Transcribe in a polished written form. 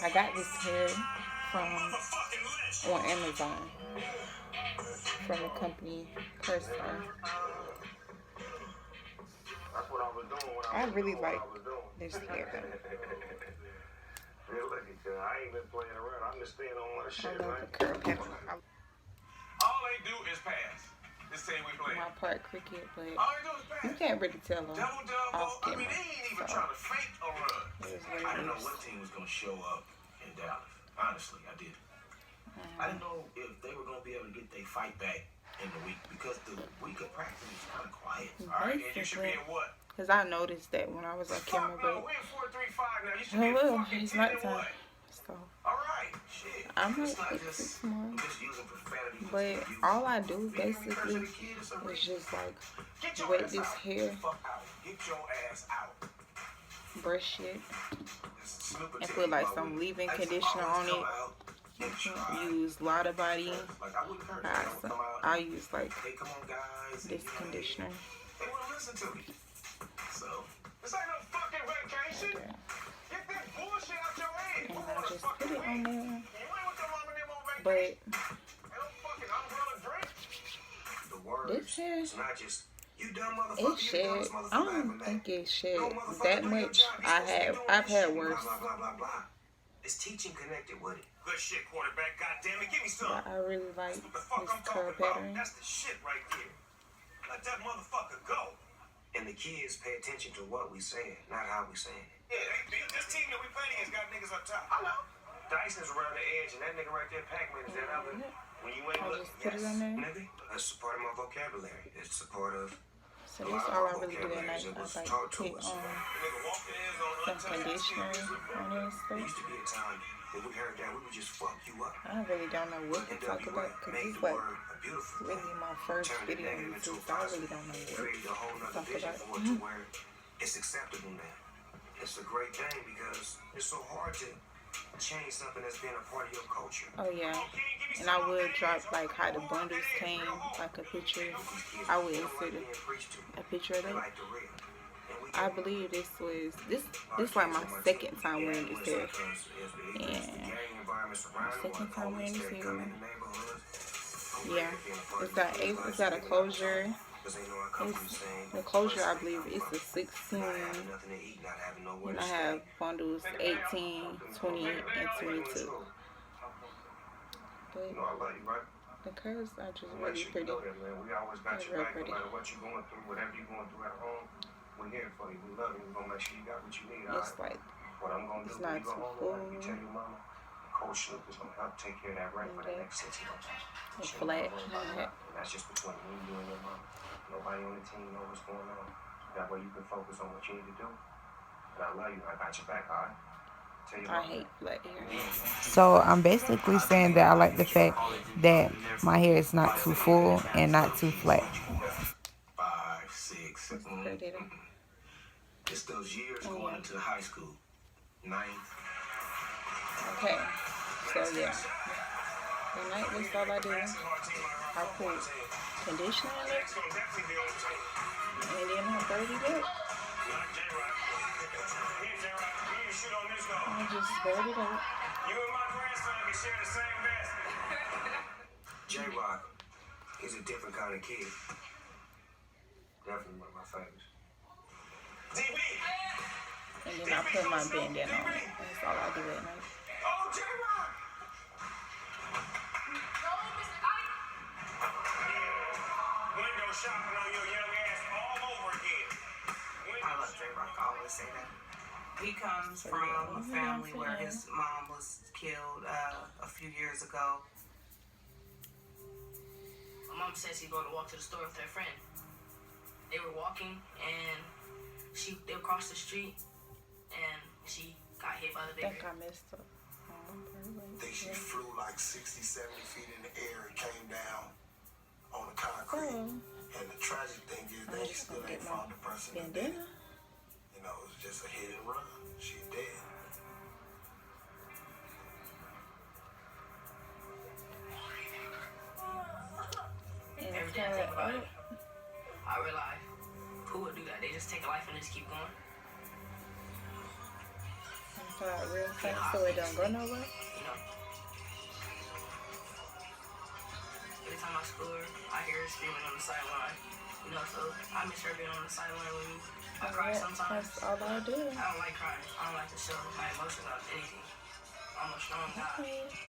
I got this hair from on Amazon from the company Perstar. I really like this hair though. Look at you. I ain't been playing around. I'm just staying on my shit, I love right? the curl pattern. All they do is pass. This team we play. My part cricket, but All they do is pass. you can't really tell them off I camera. mean, they ain't even trying to fake a run. I didn't know what team was going to show up in Dallas. Honestly, I did. I didn't know if they were going to be able to get their fight back in the week because the week of practice is kind of quiet. All right, and you should be at what? Because I noticed that when I was on camera, but we're 4-3-5 now. You should be fucking it's nighttime. So alright, shit. I might take 6 months. But all I do basically is just like wet this hair, brush it, and put like some leave-in conditioner on it. Use Lotta Body. I use like this conditioner. So, this ain't no fucking vacation. Get that bullshit out your head. And I just put it on there. But this hair, it shed. I don't think it shed that much. I've had worse. It's teaching connected with it. Good shit, quarterback. Goddamn it, give me some. But I really like this curl pattern. That's the shit right there. Let that motherfucker go. And the kids pay attention to what we saying, not how we saying it. Yeah, this team that we playing against got niggas up top. I know. Dyson's around the edge, and that nigga right there, Pac-Man, is that other. When you ain't looking, put it on there. Nigga, that's a part of my vocabulary. It's a part of. So that's all I really do at night. I like put some conditioner on there and stuff. Used to be a time when we heard that we would just fuck you up. I really don't know what to talk about because it's like really my first video on YouTube, so I really don't know what to talk about. It's acceptable now. It's a great thing because it's so hard to change something that's been a part of your culture. Oh yeah, and I would drop like how the bundles came, like a picture. I would insert a picture of it. I believe this like my second time wearing this hair, and my second time wearing this hair. Yeah, it's got a closure. The closure, I believe, it's a 16. And I have bundles 18, 20, and 22. But the curls are just really pretty. We always got your back no matter what you're going through, whatever you're going through at home. We're here for you. We love you. We're going to make sure you got what you need. It's like, what I'm going to do, not too full. You tell your mama, Coach Snoop is going to help take care of that rent for the next 6 months. It's flat. And that's just between you and your mama. Nobody on the team knows what's going on. That way you can focus on what you need to do. And I love you. I got your back, all right? I hate flat hair. So I'm basically saying that I like the fact that my hair is not too full and not too flat. 5, 6. It's those years going into high school. 9th. Okay. So yeah. The night that's all I do. I put conditioner in it. And then I braid it up. I just braid it up. You and my grandson can share the same basket. J-Rock is a different kind of kid. Definitely one of my favorites. DB! And then I put my bandana on it. That's all I do at night. Oh, J-Rock! Window shopping on your young ass all over again. I love J-Rock. I always say that. He comes from a family where his mom was killed a few years ago. My mom says he's going to walk to the store with her friend. They were walking and they crossed the street and she got hit by the I baby. think I messed up. I think she flew like 60, 70 feet in the air and came down on the concrete. And the tragic thing is they still ain't found the person that did it. You know, it was just a hit and run. She dead. Every day I think about it, I realize who would do that? They just take a life and just keep going. called real fast so it don't go nowhere. You know, every time I score, I hear her screaming on the sideline. You know, so I miss her being on the sideline with me. I cry sometimes. That's all I do. I don't like crying. I don't like to show my emotions out of anything. I'm a strong guy. Okay.